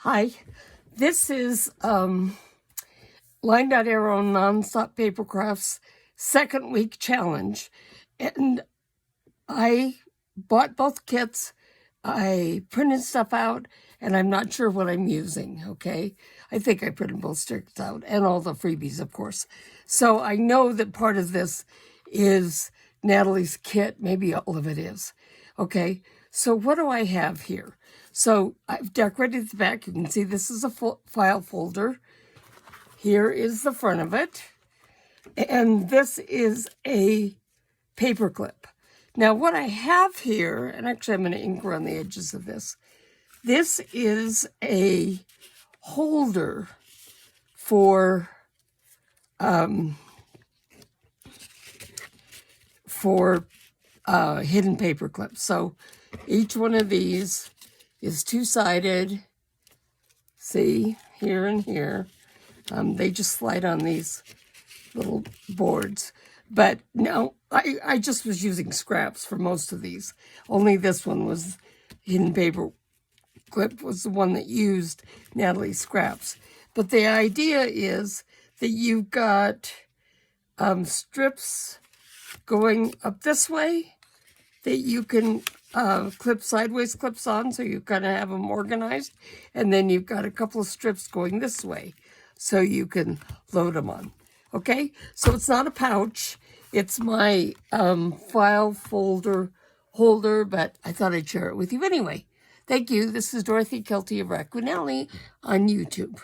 Hi, this is Line Dot Arrow Nonstop Paper Crafts second week challenge. And I bought both kits. I printed stuff out, and I'm not sure what I'm using, okay? I think I printed both sticks out, and all the freebies, of course. So I know that part of this is Natalie's kit. Maybe all of it is, okay? So what do I have here? So I've decorated the back. You can see this is a file folder. Here is the front of it. And this is a paper clip. Now what I have here, and actually I'm going to ink around the edges of this. This is a holder for hidden paper clips. So each one of these is two-sided. See, here and here. They just slide on these little boards. But no, I just was using scraps for most of these. Only this one was hidden paper clip was the one that used Natalie's scraps. But the idea is that you've got strips going up this way that you can clip sideways clips on, so you kind of have them organized. And then you've got a couple of strips going this way, so you can load them on. Okay, so it's not a pouch. It's my file folder holder, but I thought I'd share it with you anyway. Thank you. This is Dorothy Kelty of Raccoon Alley on YouTube.